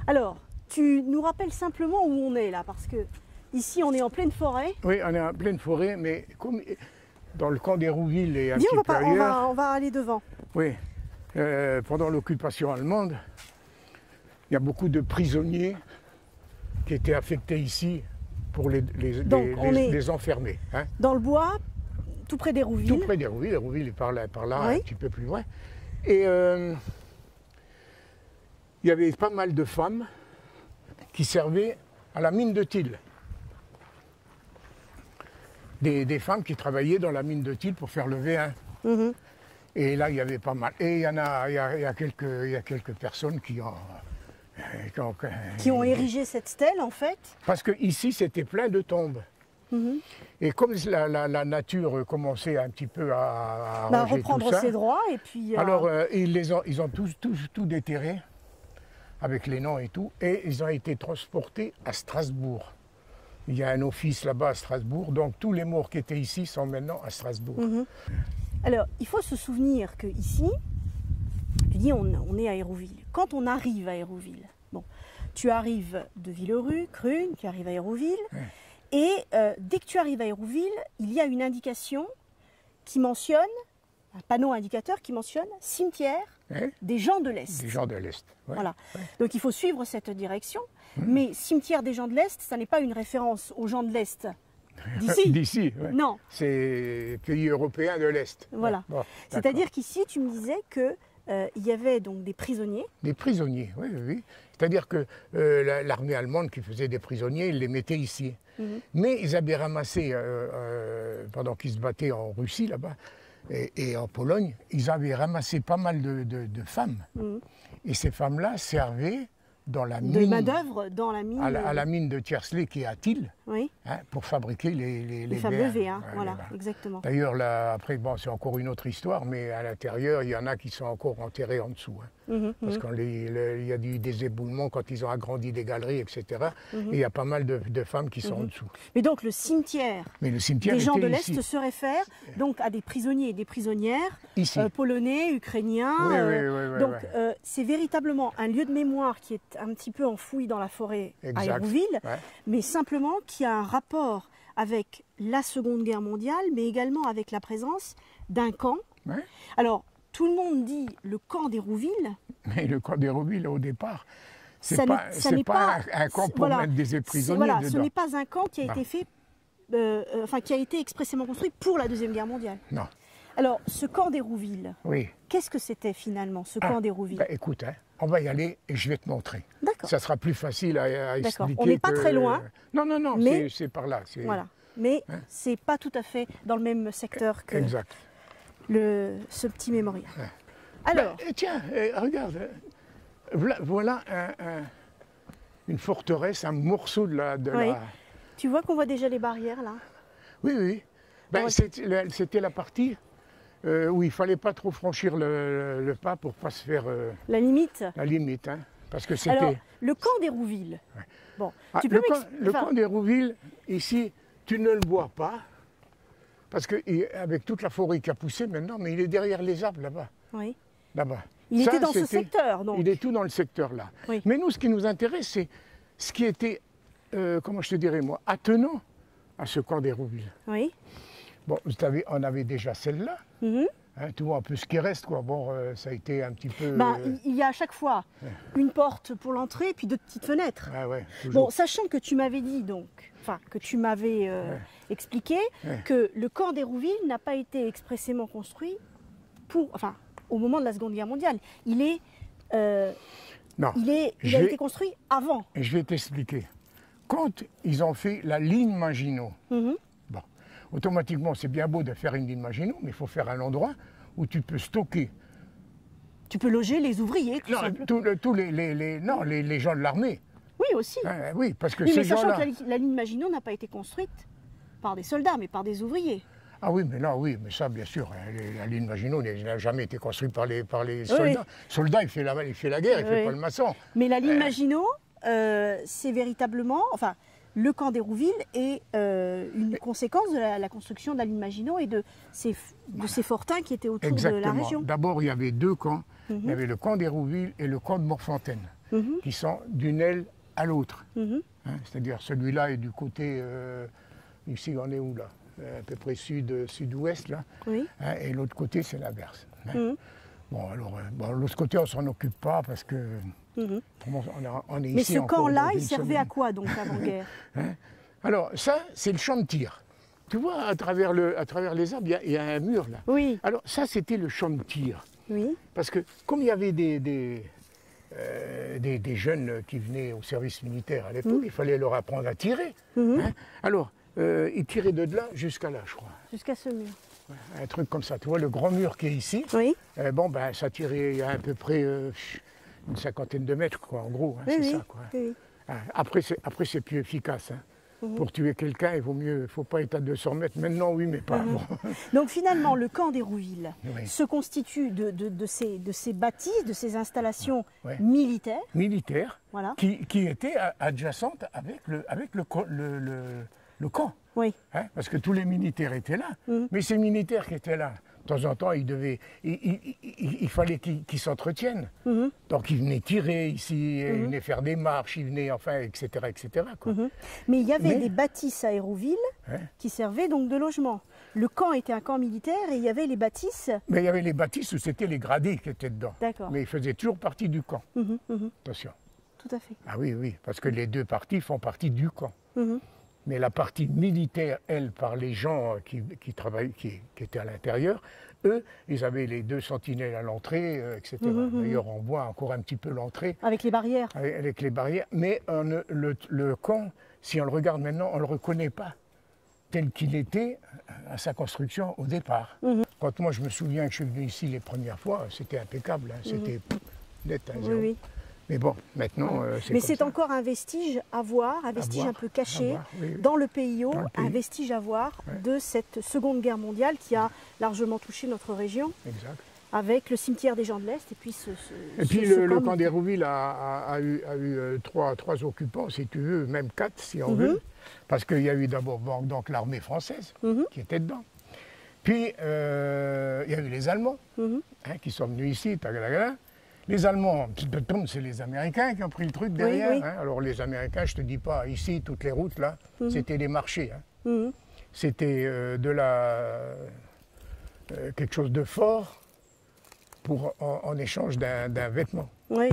Alors, tu nous rappelles simplement où on est là, parce que ici on est en pleine forêt. Oui, on est en pleine forêt, mais comme dans le camp d'Hérouville et un Viens, petit peu ailleurs. on va aller devant. Oui, pendant l'occupation allemande, il y a beaucoup de prisonniers qui étaient affectés ici pour les enfermer. Hein. Dans le bois, tout près d'Hérouville. Tout près d'Hérouville, Hérouville est par là oui. un petit peu plus loin. Et il y avait pas mal de femmes qui servaient à la mine de Thil. Des femmes qui travaillaient dans la mine de Thil pour faire le V1. Mmh. Et là, il y avait pas mal. Et il y a quelques personnes qui ont érigé cette stèle, en fait. Parce que ici, c'était plein de tombes. Mmh. Et comme la nature commençait un petit peu à reprendre tout ça, ses droits, et puis... alors, ils ont tout déterré, avec les noms et tout, et ils ont été transportés à Strasbourg. Il y a un office là-bas à Strasbourg, donc tous les morts qui étaient ici sont maintenant à Strasbourg. Mmh. Alors, il faut se souvenir qu'ici, tu dis on est à Hérouville. Quand on arrive à Hérouville, bon, tu arrives de Villerue, Crunes, tu arrives à Hérouville, Ouais. et dès que tu arrives à Hérouville, il y a une indication qui mentionne, un panneau indicateur qui mentionne cimetière des gens de l'Est. Des gens de l'Est. Ouais. Voilà. Ouais. Donc il faut suivre cette direction, mais cimetière des gens de l'Est, ça n'est pas une référence aux gens de l'Est d'ici. D'ici, ouais. Non. C'est pays européen de l'Est. Voilà. Ouais. Bon, c'est-à-dire qu'ici, tu me disais que il y avait donc des prisonniers. Des prisonniers, oui, oui, oui. C'est-à-dire que l'armée allemande qui faisait des prisonniers, ils les mettait ici. Mais ils avaient ramassé, pendant qu'ils se battaient en Russie là-bas, et en Pologne, ils avaient ramassé pas mal de femmes. Et ces femmes-là servaient dans la mine... De main-d'œuvre dans la mine... À la mine de Tiersley qui est à Thil, oui. hein, pour fabriquer les fameux V1. Ouais, Voilà, exactement. D'ailleurs, après, bon, c'est encore une autre histoire, mais à l'intérieur, il y en a qui sont encore enterrés en dessous. Hein. Parce qu'il y a des éboulements quand ils ont agrandi des galeries, etc. Et il y a pas mal de femmes qui sont en dessous. Mais donc, le cimetière des gens de l'Est se réfère donc à des prisonniers et des prisonnières polonais, ukrainiens. Oui, donc, c'est véritablement un lieu de mémoire qui est un petit peu enfoui dans la forêt à Hérouville, mais simplement qui a un rapport avec la Seconde Guerre mondiale, mais également avec la présence d'un camp. Ouais. Alors, tout le monde dit le camp d'Hérouville. Mais le camp d'Hérouville, au départ, c'est n'est pas un camp pour mettre des prisonniers dedans. Ce n'est pas un camp qui a été fait, qui a été expressément construit pour la Deuxième Guerre mondiale. Non. Alors, ce camp d'Hérouville, qu'est-ce que c'était finalement, ce camp d'Hérouville? Bah, écoute, hein, on va y aller et je vais te montrer. D'accord. Ça sera plus facile à expliquer. On n'est pas très loin. Non, c'est par là. Voilà. Mais c'est pas tout à fait dans le même secteur que ce petit mémorial. Ouais. Alors, tiens, regarde, voilà une forteresse, un morceau de la... Tu vois qu'on voit déjà les barrières là? Oui, oui. Ben, c'était la partie où il ne fallait pas trop franchir le pas pour ne pas se faire... la limite? La limite, hein. Parce que c'était... Alors, le camp d'Hérouville. Ouais. Bon, le camp d'Hérouville, ici, tu ne le vois pas, parce qu'avec toute la forêt qui a poussé maintenant, mais il est derrière les arbres là-bas. Oui. Là-bas. Il était dans ce secteur, donc. Il est tout dans le secteur là. Oui. Mais nous, ce qui nous intéresse, c'est ce qui était, comment je te dirais moi, attenant à ce camp d'Hérouville. Oui. Bon, on avait déjà celle-là. Hein, tu vois un peu ce qui reste, quoi. Bon, ça a été un petit peu... il y a à chaque fois une porte pour l'entrée et puis deux petites fenêtres. Ah ouais, bon, sachant que tu m'avais dit donc, que tu m'avais expliqué que le camp d'Hérouville n'a pas été expressément construit au moment de la Seconde Guerre mondiale. Il a été construit avant. Et je vais t'expliquer. Quand ils ont fait la ligne Maginot, automatiquement, c'est bien beau de faire une ligne Maginot, mais il faut faire un endroit où tu peux stocker. Tu peux loger les ouvriers, tous les gens de l'armée. Oui, aussi. Oui, parce que mais sachant que la ligne Maginot n'a pas été construite par des soldats, mais par des ouvriers. Ah oui, mais ça, bien sûr, la ligne Maginot n'a jamais été construite par les soldats. Le soldat, il fait la guerre, il ne fait pas le maçon. Mais la ligne Maginot, c'est véritablement... le camp d'Hérouville est une conséquence de la construction de la ligne Maginot et de ces fortins qui étaient autour de la région. D'abord, il y avait deux camps. Il y avait le camp d'Hérouville et le camp de Morfontaine, qui sont d'une aile à l'autre. Hein, c'est-à-dire celui-là est du côté, ici on est où là, à peu près sud-ouest là, hein, et l'autre côté c'est la Berce. Hein. Bon alors, l'autre côté on s'en occupe pas parce que on est ici. Mais ce camp-là, il servait à quoi donc avant-guerre? Hein. Alors ça, c'est le champ de tir. Tu vois, à travers les arbres, il y a un mur là. Oui. Alors ça, c'était le champ de tir. Oui. Parce que comme il y avait des jeunes qui venaient au service militaire à l'époque, il fallait leur apprendre à tirer. Hein. Alors, ils tiraient de là jusqu'à là, je crois. Jusqu'à ce mur. Ouais, un truc comme ça. Tu vois, le grand mur qui est ici, oui. Ça tirait à peu près une cinquantaine de mètres, quoi, en gros. Hein, c'est ça, quoi. Oui. Après, c'est plus efficace. Hein. Pour tuer quelqu'un, il ne faut pas être à 200 mètres. Maintenant, oui, mais pas avant. Donc finalement, le camp d'Hérouville se constitue de ces bâtisses, de ces installations militaires. Militaires, voilà. qui étaient adjacentes avec le camp. Oui. Hein, parce que tous les militaires étaient là. Mais ces militaires qui étaient là, de temps en temps, il fallait qu'ils s'entretiennent. Donc ils venaient tirer ici, ils venaient faire des marches, ils venaient, enfin, etc. etc. quoi. Mais il y avait des bâtisses à Hérouville qui servaient donc de logement. Le camp était un camp militaire et il y avait les bâtisses. Mais il y avait les bâtisses où c'était les gradés qui étaient dedans. D'accord. Mais ils faisaient toujours partie du camp. Attention. Tout à fait. Ah oui, oui, parce que les deux parties font partie du camp. Mais la partie militaire, elle, par les gens qui travaillaient, qui étaient à l'intérieur, eux, ils avaient les deux sentinelles à l'entrée, etc. D'ailleurs, on voit encore un petit peu l'entrée. Avec les barrières. Avec les barrières. Mais le camp, si on le regarde maintenant, on ne le reconnaît pas tel qu'il était à sa construction au départ. Quand moi, je me souviens que je suis venu ici les premières fois, c'était impeccable. Hein, c'était net à zéro. Oui. Mais bon, maintenant, c'est. Mais comme c'est ça. encore un vestige à voir, un vestige un peu caché oui. dans le pays haut, Dans le pays. un vestige à voir de cette Seconde Guerre mondiale qui a largement touché notre région. Exact. Avec le cimetière des gens de l'Est et puis le camp d'Hérouville a eu trois occupants, si tu veux, même 4 si on veut, parce qu'il y a eu d'abord donc l'armée française qui était dedans. Puis il y a eu les Allemands qui sont venus ici, tagalagala. Les Allemands, c'est les Américains qui ont pris le truc derrière. Oui. Hein. Alors les Américains, je te dis pas, ici, toutes les routes là, c'était des marchés. Hein. C'était quelque chose de fort en échange d'un vêtement. Oui.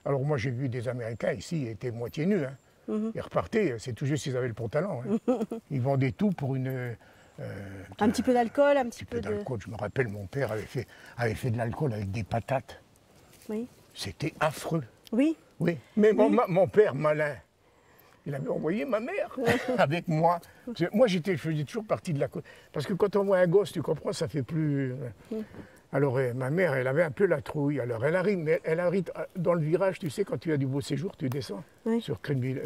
Alors moi j'ai vu des Américains ici, ils étaient moitié nus. Hein. Ils repartaient, c'est tout juste s'ils avaient le pantalon. Hein. Ils vendaient tout pour un petit peu d'alcool, un petit peu d'alcool. Je me rappelle, mon père avait fait de l'alcool avec des patates. Oui. C'était affreux. Oui. Oui. Mais mon père, malin, il avait envoyé ma mère avec moi. Moi, je faisais toujours partie de la... Parce que quand on voit un gosse, tu comprends, ça fait plus... Alors, ma mère, elle avait un peu la trouille. Alors, elle arrive dans le virage, tu sais, quand tu as du beau séjour, tu descends sur Creneville.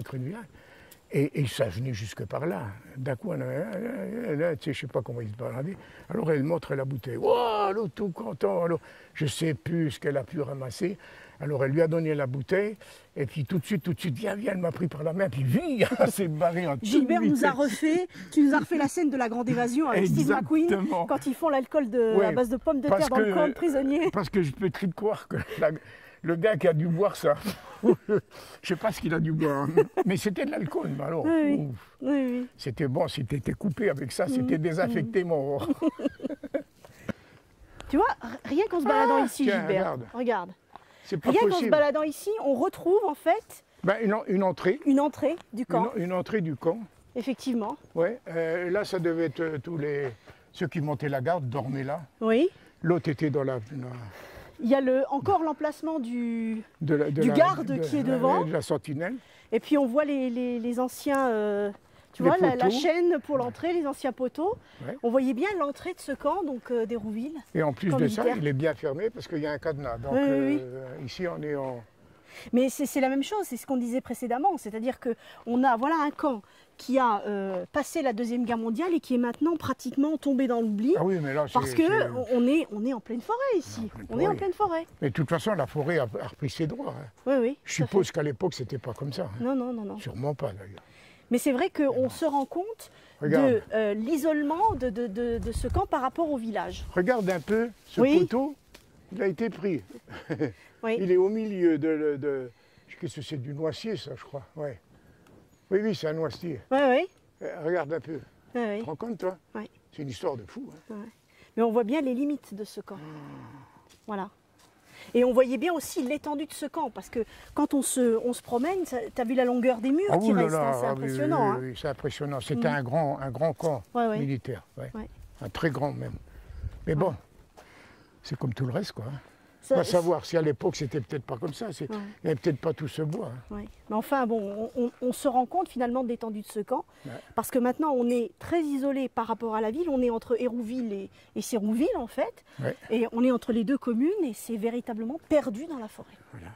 Et ça venait jusque par là. D'un coup, tu sais, je ne sais pas comment il se baladait. Alors elle montre la bouteille. Wow, l'autre tout content. Alors, je ne sais plus ce qu'elle a pu ramasser. Alors elle lui a donné la bouteille. Et puis tout de suite, viens, elle m'a pris par la main. Puis viens, elle s'est barrée en Gilbert tu nous as refait la scène de la grande évasion avec Steve McQueen quand ils font l'alcool à base de pommes de terre dans le camp de prisonniers. Parce que je peux te croire que le gars qui a dû boire ça, je ne sais pas ce qu'il a dû boire, mais c'était de l'alcool. Alors, oui. C'était bon, si tu étais coupé avec ça, c'était désaffecté, mon... Tu vois, rien qu'en se baladant ici, tiens, Gilbert, regarde. C'est pas rien possible. qu'en se baladant ici, on retrouve en fait... une entrée. Une entrée du camp. Une entrée du camp. Effectivement. Oui, là, ça devait être ceux qui montaient la garde dormaient là. Oui. L'autre était dans la... Il y a encore l'emplacement du garde qui est devant. De la sentinelle. Et puis on voit les anciens, tu vois, la chaîne pour l'entrée, les anciens poteaux. Ouais. On voyait bien l'entrée de ce camp d'Hérouville. Et en plus de ça, il est bien fermé parce qu'il y a un cadenas. Donc ici, on est en... Mais c'est la même chose, c'est ce qu'on disait précédemment. C'est-à-dire qu'on a un camp qui a passé la Deuxième Guerre mondiale et qui est maintenant pratiquement tombé dans l'oubli. Ah oui, mais là, parce qu'on est en pleine forêt ici. On est en pleine forêt. Mais de toute façon, la forêt a repris ses droits. Hein. Oui. Je suppose qu'à l'époque, c'était pas comme ça. Hein. Non. Sûrement pas, d'ailleurs. Mais c'est vrai qu'on se rend compte Regarde. de l'isolement de ce camp par rapport au village. Regarde un peu, ce Oui. poteau, il a été pris. Oui. Il est au milieu de qu'est-ce que c'est, du noisier, ça, je crois. Ouais. Oui, oui, c'est un noisier. Oui, oui. Regarde un peu. Oui, Tu oui. te rends compte, toi? Oui. C'est une histoire de fou. Hein. Ouais. Mais on voit bien les limites de ce camp. Voilà. Et on voyait bien aussi l'étendue de ce camp, parce que quand on se promène, tu as vu la longueur des murs qui restent, hein, c'est impressionnant. Oui, oui, c'est impressionnant. C'était un grand camp militaire. Ouais. Ouais. Un très grand même. Mais bon, c'est comme tout le reste, quoi. Ça- On va savoir si à l'époque c'était peut-être pas comme ça. Il n'y avait peut-être pas tout ce bois. Hein. Ouais. Mais enfin, bon, on se rend compte finalement de l'étendue de ce camp, parce que maintenant on est très isolé par rapport à la ville. On est entre Hérouville et Sérouville en fait, Ouais. et on est entre les deux communes et c'est véritablement perdu dans la forêt. Voilà.